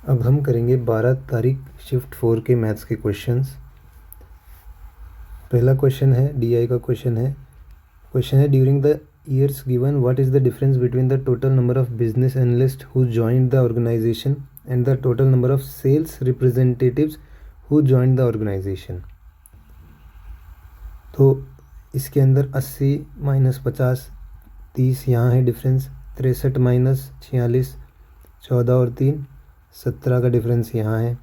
अब हम करेंगे 12 तारीख शिफ्ट 4 के मैथ्स के क्वेश्चंस। पहला क्वेश्चन है डीआई का क्वेश्चन है during the years given what is the difference between the total number of business analyst who joined the organisation and the total number of sales representatives who joined the organisation. तो इसके अंदर 80 minus 50 30 यहाँ है difference, 63 minus 46 14 और 3 17 का difference यहाँ है,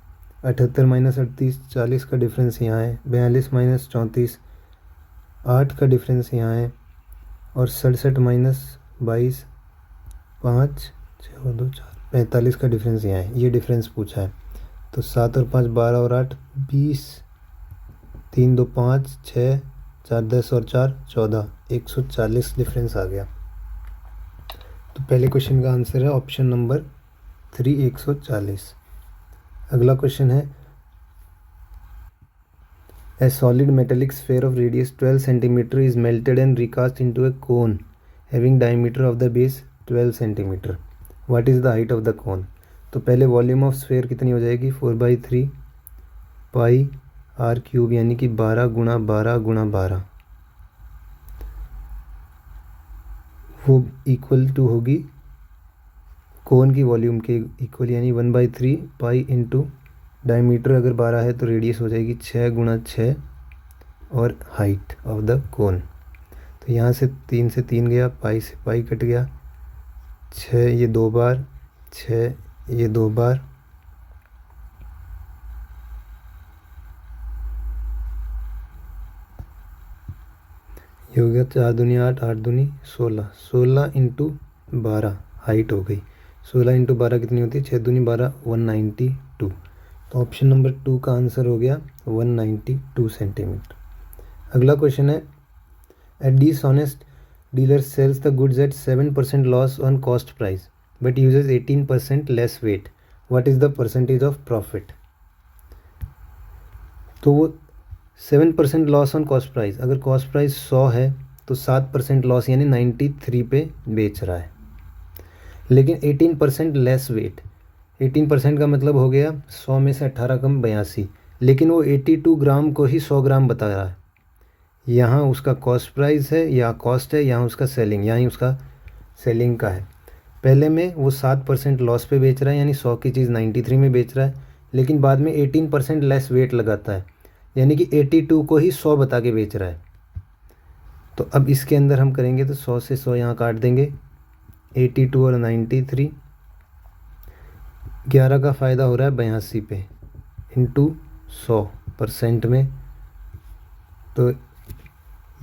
78 minus 38 40 का डिफरेंस यहाँ है, 42 माइनस 34 8 का डिफरेंस यहाँ है और 67 माइनस 22 5 6 और 2 4 45 का डिफरेंस यहाँ है। ये डिफरेंस पूछा है। तो 7 और 5 12 और 8 20 3 2 5 6 4 10 और 4 14 140 डिफरेंस आ गया। तो पहले क्वेश्चन का आंसर है ऑप्शन नंबर 3 140। अगला क्वेश्चन है A solid metallic sphere of radius 12 cm is melted and recast into a cone having diameter of the base 12 cm. What is the height of the cone? तो पहले volume of sphere कितनी हो जाएगी 4/3 पाई are cube यानी कि 12 गुणा 12 गुणा 12, वो इक्वल टू होगी कोन की वॉल्यूम के इक्वल यानी 1/3 पाई इंटू डायमीटर अगर 12 है तो रेडियस हो जाएगी 6 गुणा 6 और हाइट ऑफ द कोन। तो यहाँ से 3 से 3 गया, पाई से पाई कट गया, 6 ये 2 बार, 6 ये 2 बार, ये हो गया 4 दूनी 8 8 दूनी 16 16 इंटू 12 हाइट हो गई। 16 इंटू 12 कितनी होती है 6 दूनी 12 192। तो ऑप्शन नंबर 2 का आंसर हो गया 192 सेंटीमीटर। अगला क्वेश्चन है ए dishonest dealer sales the goods at 7% loss on cost price but usage 18% less weight, what is the percentage of profit. तो वो 7% लॉस ऑन कॉस्ट प्राइस, अगर कॉस्ट प्राइस 100 है तो 7% लॉस यानी 93 पे बेच रहा है, लेकिन 18% लेस वेट, 18% का मतलब हो गया 100 में से 18 कम 82, लेकिन वो 82 ग्राम को ही 100 ग्राम बता रहा है। यहाँ उसका कॉस्ट प्राइस है या कॉस्ट है, यहाँ उसका सेलिंग, यहाँ उसका सेलिंग का है। पहले में वो 7% लॉस पे बेच रहा है यानी 100 की चीज़ 93 में बेच रहा है, लेकिन बाद में 18% लेस वेट लगाता है यानी कि 82 को ही 100 बता के बेच रहा है। तो अब इसके अंदर हम करेंगे तो 100 से 100 यहाँ काट देंगे, 82 और 93, 11 का फ़ायदा हो रहा है 82 पे इंटू 100% में, तो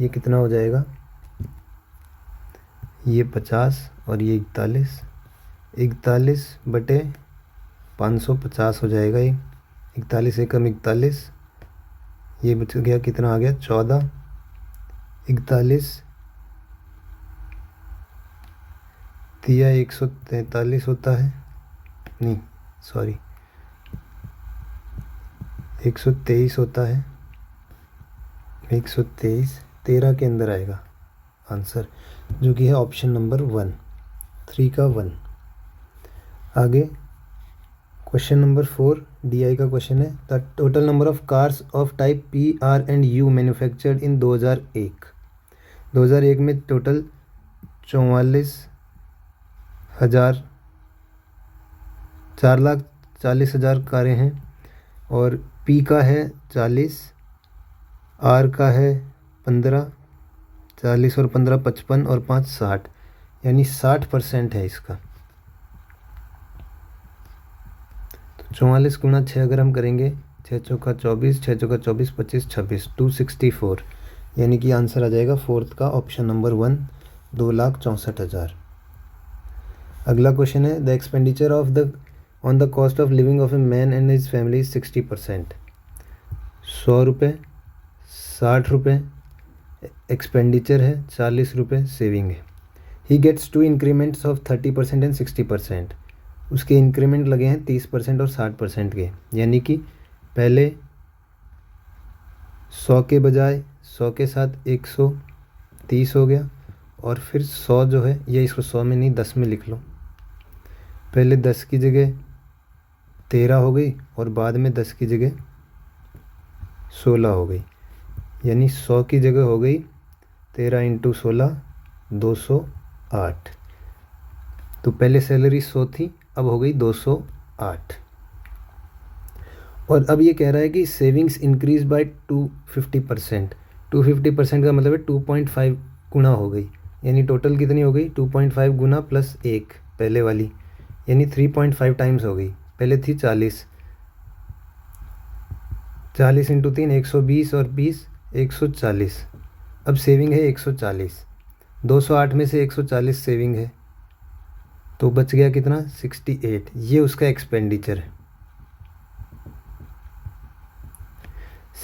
ये कितना हो जाएगा, ये 50 और ये 41, 41 बटे 550 हो जाएगा। ये 41 एकम 41, ये बच गया कितना आ गया 14, 41 दिया 143 होता है, नहीं सॉरी 123 होता है, 123 13 के अंदर आएगा आंसर, जो कि है ऑप्शन नंबर 1 3 का 1। आगे क्वेश्चन नंबर 4 डीआई का क्वेश्चन है the total number of cars of type P R and you manufactured in 2001 में टोटल 4,40,000 कारें हैं और पी का है 40, आर का है 15, 40 और 15 55 और 5 60, यानी 60% है इसका। तो 44 गुणा 6 अगर हम करेंगे 6 चौका 24, 6 चौका 24 25 26 264, यानी कि आंसर आ जाएगा 4th का ऑप्शन नंबर 1 2,64,000। अगला क्वेश्चन है the expenditure of the on the cost of living of a man and his family 60%। 100 रुपये, 60 रुपये एक्सपेंडिचर है, 40 रुपये सेविंग है। He gets 2 increments of 30% and 60%। उसके इंक्रीमेंट लगे हैं 30% और 60% के, यानी कि पहले 100 के बजाय 100 के साथ 130 हो गया और फिर 100 जो है ये इसको 100 में नहीं 10 में लिख लो। पहले 10 की जगह 13 हो गई और बाद में 10 की जगह 16 हो गई, यानी 100 की जगह हो गई 13 इंटू 16 208। तो पहले सैलरी 100 थी, अब हो गई 208। और अब ये कह रहा है कि सेविंग्स इंक्रीज बाय 250%। 250% का मतलब है 2.5 गुना हो गई, यानी टोटल कितनी हो गई 2.5 गुना प्लस 1 पहले वाली, यानी 3.5 टाइम्स हो गई। पहले थी 40, 40 इंटू 3 120 और 20 140। अब सेविंग है 140, 208 में से 140 सेविंग है, तो बच गया कितना 68। ये उसका एक्सपेंडिचर है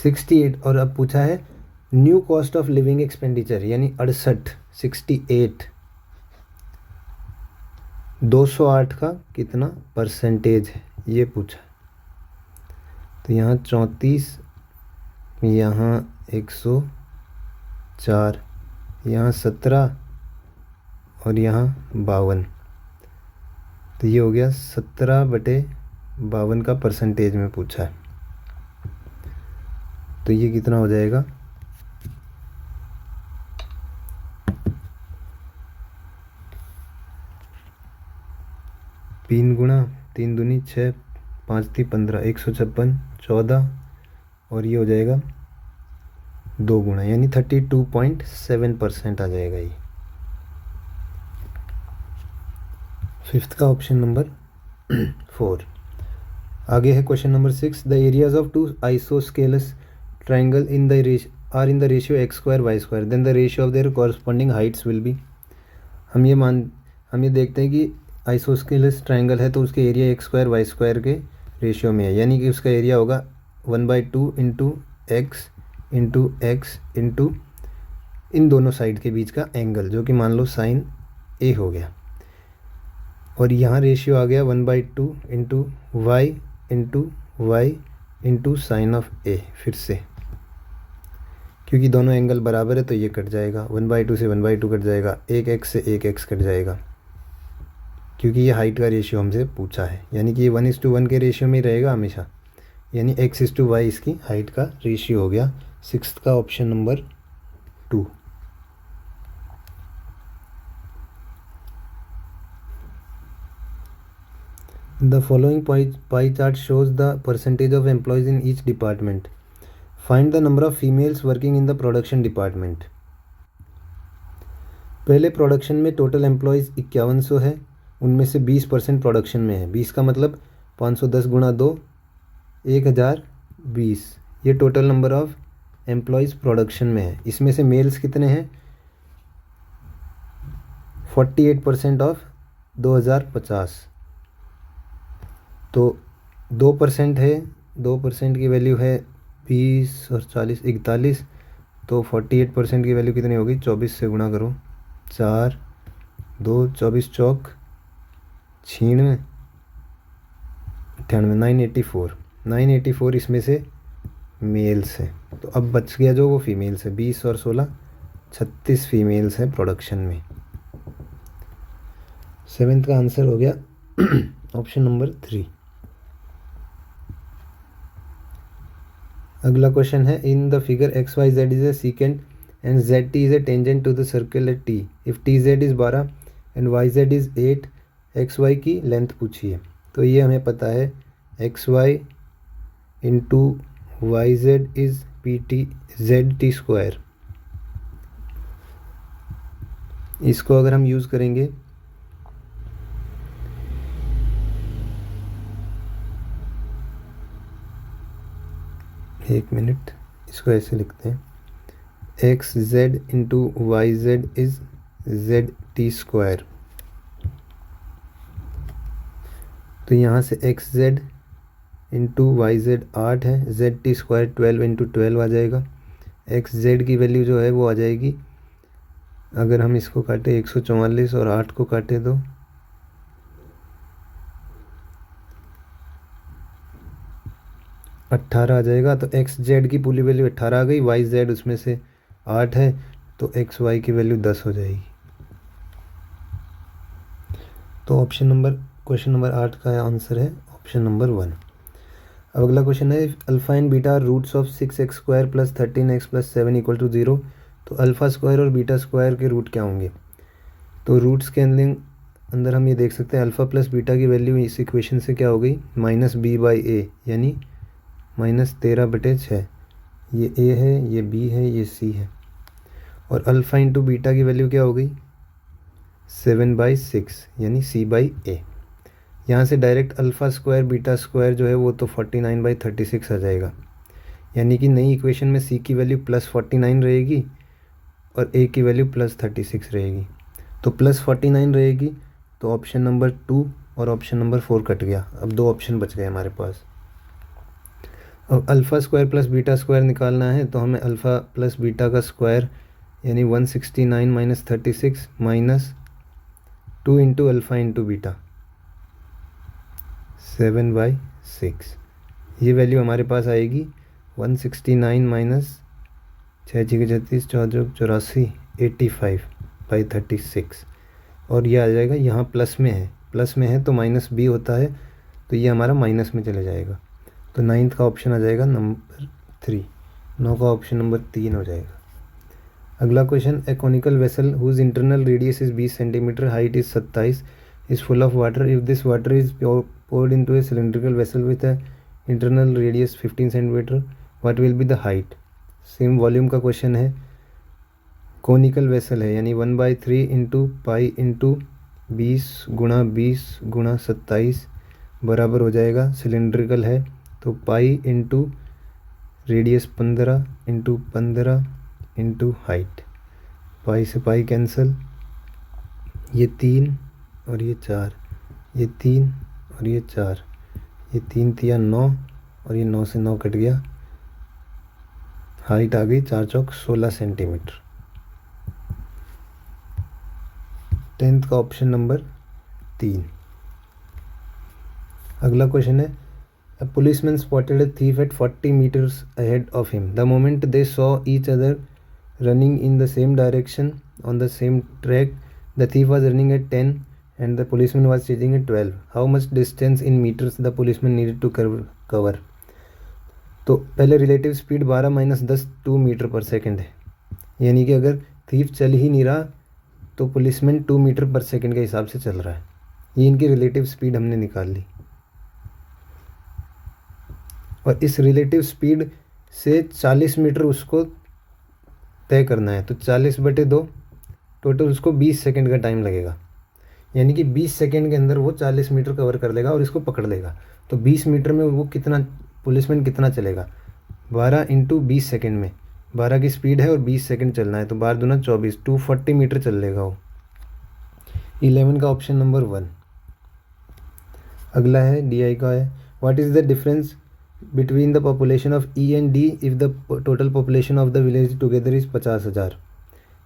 68। और अब पूछा है new cost of living expenditure, यानी 68 68 208 का कितना परसेंटेज है ये पूछा। तो यहाँ 34, यहाँ 104, यहाँ 17 और यहाँ 52। तो ये हो गया 17/52 का परसेंटेज में पूछा है। तो ये कितना हो जाएगा 3 गुना 3 दूनी 6, 5 × 15 156, 14 और ये हो जाएगा 2 गुना, यानी 32.7% आ जाएगा ये। फिफ्थ का ऑप्शन नंबर 4। आगे है question number 6। The areas of to isosceles triangle in the are in the ratio x² y², then the ratio of their corresponding Heights will be. हम ये देखते हैं कि आइसोस्केलस ट्राइंगल है तो उसके एरिया x² y² के रेशियो में है, यानी कि उसका एरिया होगा 1/2 इंटू एक्स इंटू इन दोनों साइड के बीच का एंगल, जो कि मान लो साइन ए हो गया। और यहाँ रेशियो आ गया 1/2 into y into sine of A, फिर से क्योंकि दोनों एंगल बराबर है तो ये कट जाएगा, 1/2 से 1/2 कट जाएगा, एक एक्स से एक एक्स कट जाएगा, क्योंकि ये हाइट का रेशियो हमसे पूछा है, यानी कि ये 1:1 के रेशियो में ही रहेगा हमेशा, यानी x/y इसकी हाइट का रेशियो हो गया। सिक्स्थ का option number 2। The following pie chart shows the percentage of employees in each department. Find the number of females working in the production department. पहले प्रोडक्शन में टोटल एम्प्लॉयज़ 5100 है, उनमें से 20% प्रोडक्शन में है। 20 का मतलब 510 गुणा 2 1020, ये total number of employees production में है। इसमें से मेल्स कितने हैं 48% ऑफ 2050, तो 2% है, 2% की वैल्यू है 20 और 40 41, तो 48% की वैल्यू कितनी होगी 24 से गुणा करो, 4 2 24 चौक 96 98 984 इसमें से मेल्स है। तो अब बच गया जो वो फीमेल्स है, 20 और 16 36 फीमेल्स हैं प्रोडक्शन में। 7th का आंसर हो गया ऑप्शन नंबर 3। अगला क्वेश्चन है in the figure XYZ is a secant and ZT is a tangent to the circle eight T। If TZ is 12 and YZ is 8, XY की length पूछिए। तो ये हमें पता है XY into YZ is ZT²। इसको अगर हम यूज़ करेंगे एक मिनट, इसको ऐसे लिखते हैं XZ into YZ is ZT²। तो यहाँ से XZ इंटू YZ 8 है, ZT² 12 इंटू 12 आ जाएगा। XZ की वैल्यू जो है वो आ जाएगी, अगर हम इसको काटें 144 और 8 को काटें तो 18 आ जाएगा। तो XZ की पूरी वैल्यू 18 आ गई, YZ उसमें से 8 है, तो XY की वैल्यू 10 हो जाएगी। तो क्वेश्चन नंबर 8 का आंसर है ऑप्शन नंबर 1। अब अगला क्वेश्चन है alpha and beta roots of 6x² + 13x + 7 = 0। तो अल्फ़ा स्क्वायर और बीटा स्क्वायर के रूट क्या होंगे? तो रूट्स के अंदर हम ये देख सकते हैं अल्फ़ा प्लस बीटा की वैल्यू इस इक्वेशन से क्या हो गई -b/a, यानी -13/6। ये a है, ये b है, ये c है। और अल्फ़ा इंटू बीटा की वैल्यू क्या हो गई 7/6, यानी c/a। यहाँ से direct alpha square beta square जो है वो तो 49/36 आ जाएगा, यानी कि नई इक्वेशन में c की वैल्यू +49 रहेगी और a की वैल्यू +36 रहेगी। तो +49 रहेगी, तो ऑप्शन नंबर 2 और ऑप्शन नंबर 4 कट गया। अब 2 ऑप्शन बच गए हमारे पास। अब alpha square plus beta square निकालना है, तो हमें अल्फ़ा प्लस बीटा का स्क्वायर यानी 169 - 36 -2 इंटू अल्फ़ा इंटू बीटा 7/6। ये वैल्यू हमारे पास आएगी 169 - 6 × 36 14 84 85/36। और ये आ जाएगा यहाँ प्लस में है तो -b होता है, तो ये हमारा माइनस में चले जाएगा। तो 9th का ऑप्शन आ जाएगा नंबर 3। 9 का ऑप्शन नंबर 3 हो जाएगा। अगला question A conical vessel whose internal radius is 20 centimetre, height is 27, is full of water. If this water is poured into a cylindrical vessel with a internal radius 15 centimeter, what will be the height? Same volume का question है, conical vessel है, यानी 1/3 into pi into 20 गुणा 20 गुणा 27 बराबर हो जाएगा, cylindrical है तो pi into radius 15 into 15 into height. Pi से पाई कैंसिल, ये 3 और ये 4, ये 3 और ये 4, ये 3 तिया 9 और ये 9 से 9 कट गया। हाइट आ गई 4 चौक 16 सेंटीमीटर। 10th का ऑप्शन नंबर 3। अगला क्वेश्चन है A policeman spotted a thief at 40 meters ahead of him. The moment they saw each other running in the same direction on the same track, the thief was running at 10 and the policeman was chasing at 12. How much distance in meters the policeman needed to cover? तो पहले relative speed 12 - 10 2 metre पर second है, यानी कि अगर thief चल ही नहीं रहा तो पुलिसमैन 2 मीटर पर सेकंड के हिसाब से चल रहा है। ये इनकी रिलेटिव स्पीड हमने निकाल ली, और इस रिलेटिव स्पीड से 40 मीटर उसको तय करना है, तो 40/2 टोटल उसको 20 सेकंड का टाइम लगेगा, यानी कि 20 सेकंड के अंदर वो 40 मीटर कवर कर लेगा और इसको पकड़ लेगा। तो 20 मीटर में वो पुलिसमैन कितना चलेगा 12 इंटू 20 सेकेंड में, 12 की स्पीड है और 20 सेकंड चलना है, तो 12 दूना 24, 240 मीटर चल लेगा वो। 11 का ऑप्शन नंबर 1। अगला है DI का है what is the difference between the population of E and D if the total population of the village together is 50,000।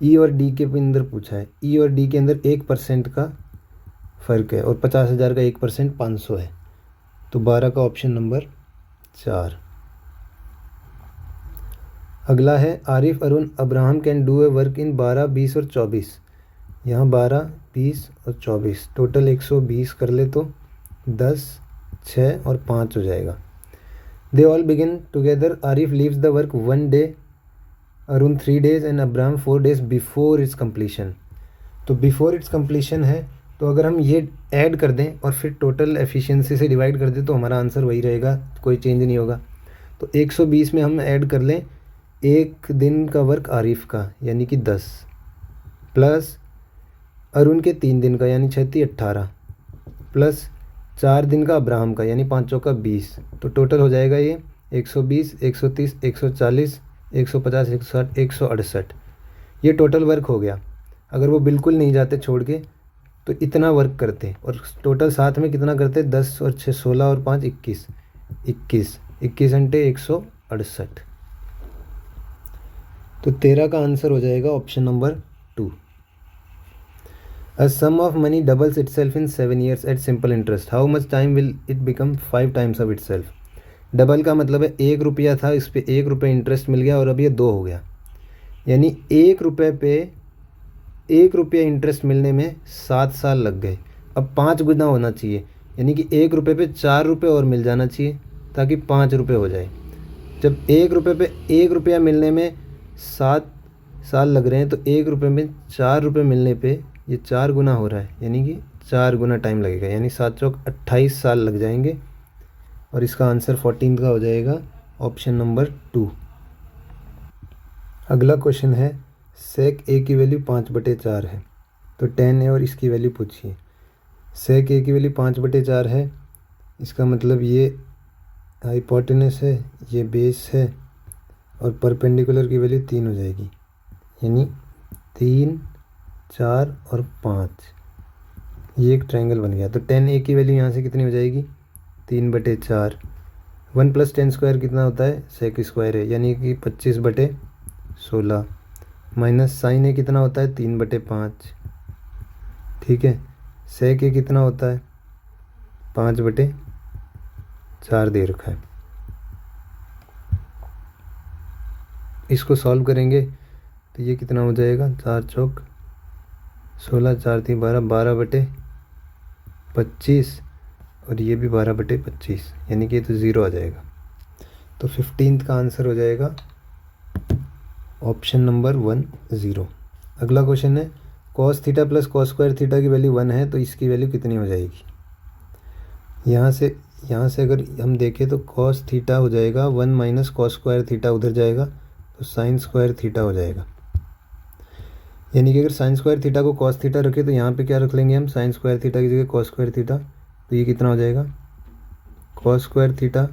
E और D के अंदर पूछा है, E और D के अंदर 1% का फ़र्क है और 50,000 का 1% 500 है, तो 12 का ऑप्शन नंबर 4। अगला है Arif Arun Abraham can do a work in 12 20 और 24। यहाँ 12 20 और 24 टोटल 120 कर ले तो 10 6 और 5 हो जाएगा। They all begin together, Arif leaves the work 1 day, Arun 3 days and Abraham 4 days before it's completion. तो बिफोर इट्स कंप्लीशन है, तो अगर हम ये ऐड कर दें और फिर टोटल एफिशिएंसी से डिवाइड कर दें तो हमारा आंसर वही रहेगा, कोई चेंज नहीं होगा। तो 120 में हम ऐड कर लें 1 दिन का वर्क आरिफ का यानी कि 10 प्लस अरुण के 3 दिन का यानी 6 × 18 प्लस 4 दिन का अब्राहम का यानी 5 चौका 20, तो टोटल हो जाएगा ये 120 130 140 150 160 168। ये टोटल वर्क हो गया। अगर वो बिल्कुल नहीं जाते छोड़ के तो इतना वर्क करते, और टोटल साथ में कितना करते 10 और 6 16 और 5 21 21 घंटे 168। तो 13 का आंसर हो जाएगा option number 2। A sum of money doubles itself in 7 years at simple interest. How much time will it become 5 times of itself? Double का मतलब है 1 रुपया था, इस पे 1 रुपये इंटरेस्ट मिल गया और अब ये 2 हो गया, यानी 1 रुपये पे 1 रुपया इंटरेस्ट मिलने में 7 साल लग गए। अब 5 गुना होना चाहिए, यानी कि 1 रुपये पे 4 रुपये और मिल जाना चाहिए ताकि 5 रुपये हो जाए। जब 1 रुपये पे 1 रुपया मिलने में 7 साल लग रहे हैं तो 1 रुपये में 4 रुपये मिलने पे ये 4 गुना हो रहा है, यानी कि 4 गुना टाइम लगेगा, यानी 7 चौक 28 साल लग जाएंगे। और इसका आंसर 14 का हो जाएगा ऑप्शन नंबर 2। अगला क्वेश्चन है सेक ए की वैल्यू 5/4 है, तो 10 है और इसकी वैल्यू पूछिए। सेक ए की वैल्यू 5/4 है, इसका मतलब ये हाइपोटेनस है, ये बेस है और परपेंडिकुलर की वैल्यू 3 हो जाएगी, यानी 3, 4 और 5, ये एक ट्रायंगल बन गया। तो 10 की वैल्यू यहाँ से कितनी हो जाएगी 3/4। 1 + 10 स्क्वायर कितना होता है सेक स्क्वायर है, यानी कि 25/16 माइनस साइन ए कितना होता है 3/5। ठीक है, सेक ए कितना होता है 5/4 दे रखा है। इसको सॉल्व करेंगे तो ये कितना हो जाएगा 4 चौक 16, 4 3 12, 12/25 और ये भी 12/25, यानी कि ये तो 0 आ जाएगा। तो 15 का आंसर हो जाएगा ऑप्शन नंबर 1 0। अगला क्वेश्चन है cos theta plus cos square theta की वैल्यू 1 है तो इसकी वैल्यू कितनी हो जाएगी। यहाँ से अगर हम देखें तो cos थीटा हो जाएगा 1 माइनस cos स्क्वायर थीटा, उधर जाएगा तो साइन स्क्वायर थीटा हो जाएगा। यानी कि अगर साइन स्क्वायर थीटा को cos थीटा रखें तो यहाँ पे क्या रख लेंगे हम साइन स्क्वायर थीटा की जगह cos स्क्वायर थीटा, तो ये कितना हो जाएगा cos square theta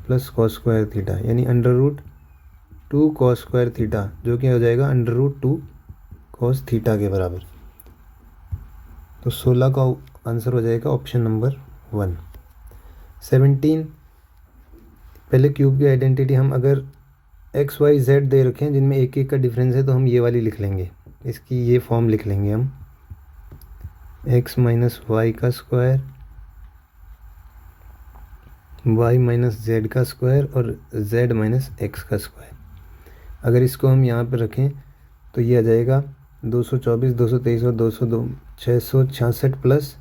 plus cos square theta, यानी √2 cos स्क्वायर थीटा, जो कि हो जाएगा √2 cos थीटा के बराबर। तो 16 का आंसर हो जाएगा ऑप्शन नंबर 1। 17, पहले क्यूब की आइडेंटिटी हम अगर x y z दे रखें जिनमें एक एक का डिफरेंस है तो हम ये वाली लिख लेंगे, इसकी ये फॉर्म लिख लेंगे हम x - y का स्क्वायर, y - z का स्क्वायर और z - x का स्क्वायर। अगर इसको हम यहाँ पर रखें तो ये आ जाएगा 224, 223 और 202 666 प्लस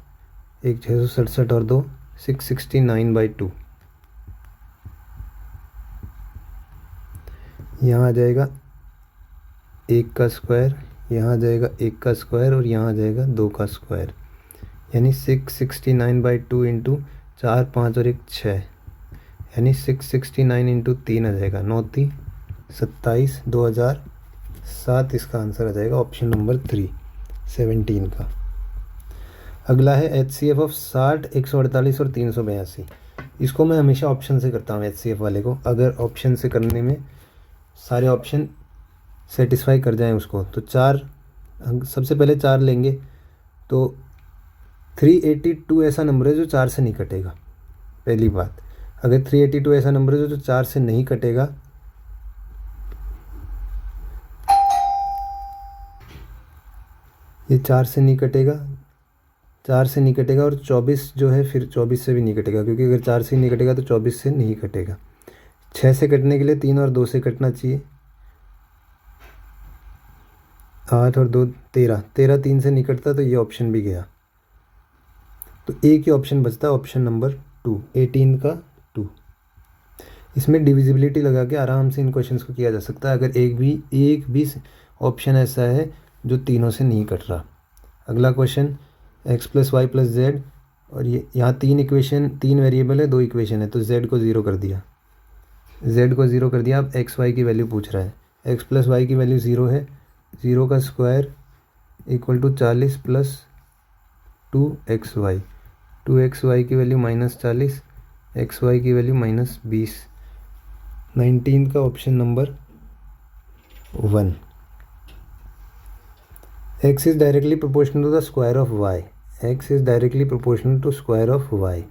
1 667 और 2 669/2। यहाँ आ जाएगा 1 का स्क्वायर, यहाँ आ जाएगा 1 का स्क्वायर और यहाँ आ जाएगा 2 का स्क्वायर, यानी 669/2 इंटू 4 5 और 1 6, यानी 669 इंटू 3 आ जाएगा 9 3 27 2007। इसका आंसर आ जाएगा ऑप्शन नंबर 3 17 का। अगला है HCF ऑफ 60 148 और 382। इसको मैं हमेशा ऑप्शन से करता हूँ HCF वाले को, अगर ऑप्शन से करने में सारे ऑप्शन सेटिस्फाई कर जाएं उसको तो 4, सबसे पहले 4 लेंगे तो 382 ऐसा नंबर है जो 4 से नहीं कटेगा। पहली बात, अगर 382 ऐसा नंबर है जो 4 से नहीं कटेगा, ये 4 से नहीं कटेगा, 4 से नहीं कटेगा और 24 जो है फिर 24 से भी नहीं कटेगा, क्योंकि अगर 4 से नहीं कटेगा तो 24 से नहीं कटेगा। 6 से कटने के लिए 3 और 2 से कटना चाहिए, 8 और 2 13, 13 3 से नहीं कटता तो ये ऑप्शन भी गया, तो एक ही ऑप्शन बचता है ऑप्शन नंबर 2 18 का 2। इसमें डिविजिबिलिटी लगा के आराम से इन क्वेश्चंस को किया जा सकता है अगर एक भी ऑप्शन ऐसा है जो तीनों से नहीं कट रहा। अगला क्वेश्चन x + y + z, और ये यहाँ 3 वेरिएबल है 2 इक्वेशन है, तो z को 0 कर दिया, अब x y की वैल्यू पूछ रहा है। x + y की वैल्यू 0 है, 0 का स्क्वायर = 40 प्लस 2xy, 2xy की वैल्यू -40, xy की वैल्यू -20। 19 का option number 1। x is directly proportional to the square of y, x is directly proportional to square of y,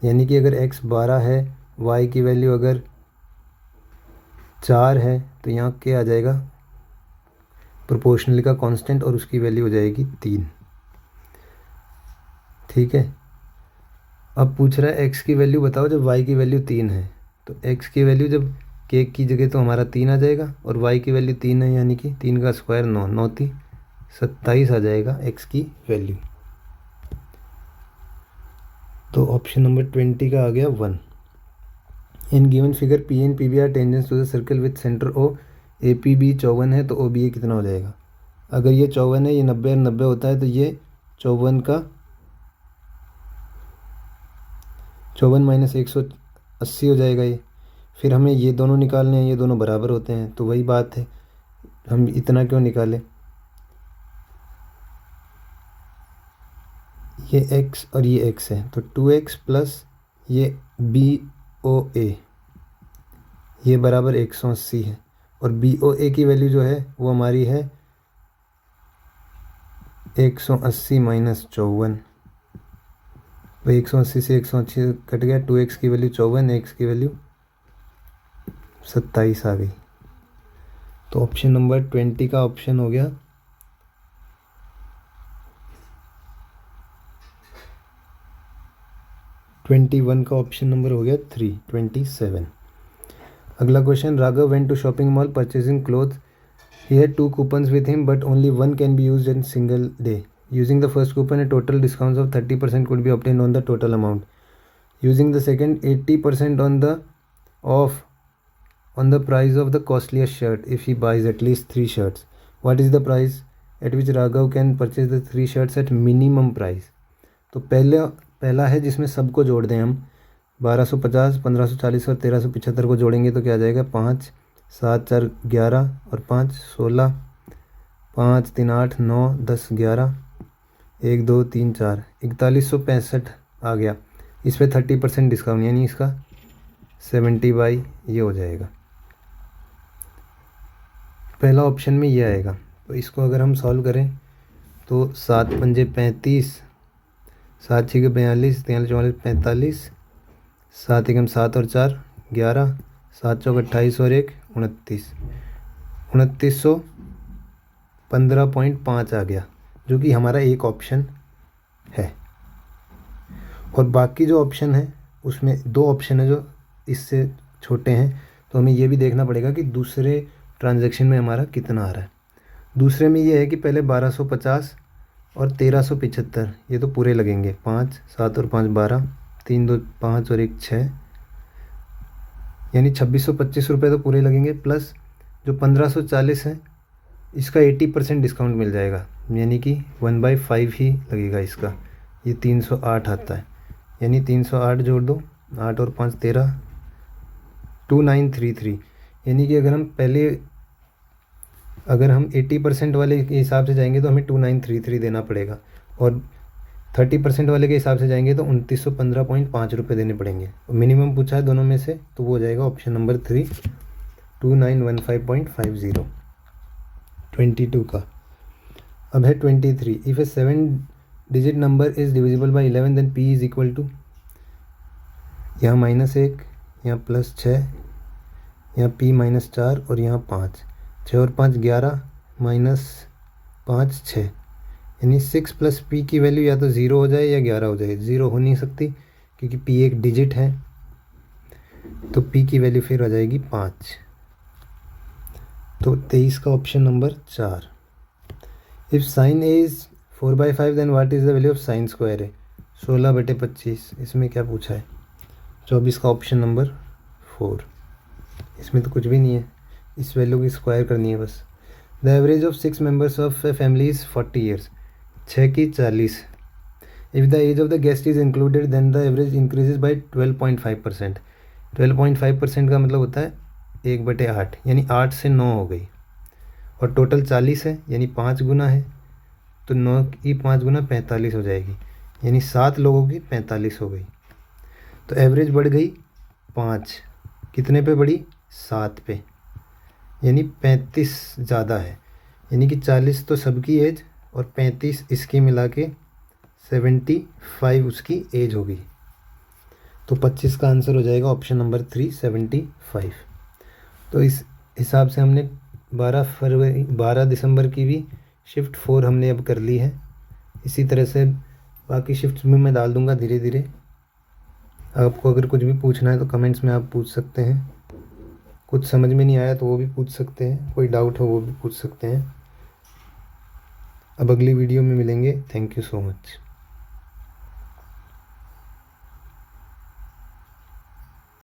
यानी कि अगर x 12 है, y की वैल्यू अगर 4 है तो यहाँ क्या आ जाएगा प्रोपोर्शनल का कांस्टेंट और उसकी वैल्यू हो जाएगी 3। ठीक है, अब पूछ रहा है x की वैल्यू बताओ जब y की वैल्यू 3 है, तो x की वैल्यू जब k की जगह तो हमारा 3 आ जाएगा और y की वैल्यू 3 है, यानी कि 3 का स्क्वायर 9, 9 3 27 आ जाएगा x की वैल्यू। तो ऑप्शन नंबर 20 का आ गया 1। In given figure P and P B are tangents to the circle with centre O, A P B 54 है तो ओ बी ए कितना हो जाएगा? अगर ये 54 है, ये 90 और 90 होता है, तो ये 54 का 54 माइनस 180 हो जाएगा ये। फिर हमें ये दोनों निकालने हैं, ये दोनों बराबर होते हैं, तो वही बात है, हम इतना क्यों निकालें? ये x और ये x है, तो 2x प्लस ये बी ओ ए, ये बराबर 180 है। और बी ओ ए की वैल्यू जो है वो हमारी है 180 माइनस 54। तो 180 से 180 कट गया, 2x की वैल्यू 54, x की वैल्यू 27 आ गई। तो ऑप्शन नंबर 20 का ऑप्शन हो गया 21 का ऑप्शन नंबर हो गया 27। अगला question, Raghav went to shopping mall purchasing clothes, he had 2 coupons with him but only one can be used in single day. Using the first coupon, a total discount of 30% could be obtained on the total amount. Using the second, 80% on the price of the costliest shirt if he buys at least 3 shirts. What is the price at which Raghav can purchase the 3 shirts at minimum price? तो पहला है जिसमें सबको जोड़ दें हम, 1250, 1540 और 1375 को जोड़ेंगे तो क्या आ जाएगा? 5, 7, 4, 11 और 5, 16, 5, 3, 8, 9, 10, 11, 1, 2, 3, 4, 4165 आ गया। इस पर 30% डिस्काउंट, यानी इसका 70 बाई ये हो जाएगा। पहला ऑप्शन में ये आएगा। तो इसको अगर हम सॉल्व करें तो 7 पंजे 35, 7 छः 42, 43 44 45, 7 एकम 7 और 4 11, 7 चौक 28 और 1 29, 2915.5 आ गया, जो कि हमारा एक ऑप्शन है। और बाकी जो ऑप्शन है उसमें 2 ऑप्शन है जो इससे छोटे हैं, तो हमें ये भी देखना पड़ेगा कि दूसरे ट्रांजैक्शन में हमारा कितना आ रहा है। दूसरे में ये है कि पहले 1250 और 1375, ये तो पूरे लगेंगे, 5, 7 और 5 12, 3 2 5 और 1 6, यानी 2625 रुपये तो पूरे लगेंगे। प्लस जो 1540 है इसका 80% डिस्काउंट मिल जाएगा, यानी कि 1/5 ही लगेगा इसका, ये 308 आता है, यानी 308 जोड़ दो, 8 और 5 13, 2933। यानी कि अगर हम 80% वाले के हिसाब से जाएंगे तो हमें 2933 देना पड़ेगा, और 30% वाले के हिसाब से जाएंगे तो 2915.5 रुपये देने पड़ेंगे। मिनिमम पूछा है दोनों में से, तो वो हो जाएगा ऑप्शन नंबर 3, 2915.50। 22 का अब है 23। If A 7 digit number is divisible by 11 then p is equal to, यहाँ -1, यहाँ +6, यहाँ p -4 और यहाँ 5, 6 और 5 11, -5 6, यानी 6 + p की वैल्यू या तो 0 हो जाए या 11 हो जाए। 0 हो नहीं सकती क्योंकि p एक डिजिट है, तो p की वैल्यू फिर हो जाएगी 5। तो 23 का option number 4। If sine A is 4/5 then what is the value of sine square A? 16/25। इसमें क्या पूछा है? 24 का ऑप्शन नंबर 4। इसमें तो कुछ भी नहीं है, इस वैल्यू की स्क्वायर करनी है बस। The average of 6 members of a family is 40 years, 6 की 40। If the age of the guest is included then the average increases by 12.5%। 12.5% का मतलब होता है 1/8, यानी 8 से 9 हो गई, और टोटल 40 है, यानी 5 गुना है, तो 9 की 5 गुना 45 हो जाएगी, यानी 7 लोगों की 45 हो गई। तो एवरेज बढ़ गई 5, कितने पे बढ़ी? 7 पे, यानी 35 ज़्यादा है, यानी कि 40 तो सबकी एज और 35 इसकी मिला के 75 उसकी एज होगी। तो 25 का आंसर हो जाएगा ऑप्शन नंबर 3, 75। तो इस हिसाब से हमने 12 दिसंबर की भी शिफ्ट 4 हमने अब कर ली है। इसी तरह से बाकी शिफ्ट्स में मैं डाल दूंगा धीरे धीरे। आपको अगर कुछ भी पूछना है तो कमेंट्स में आप पूछ सकते हैं, कुछ समझ में नहीं आया तो वो भी पूछ सकते हैं, कोई डाउट हो वो भी पूछ सकते हैं। अब अगली वीडियो में मिलेंगे। Thank you so much.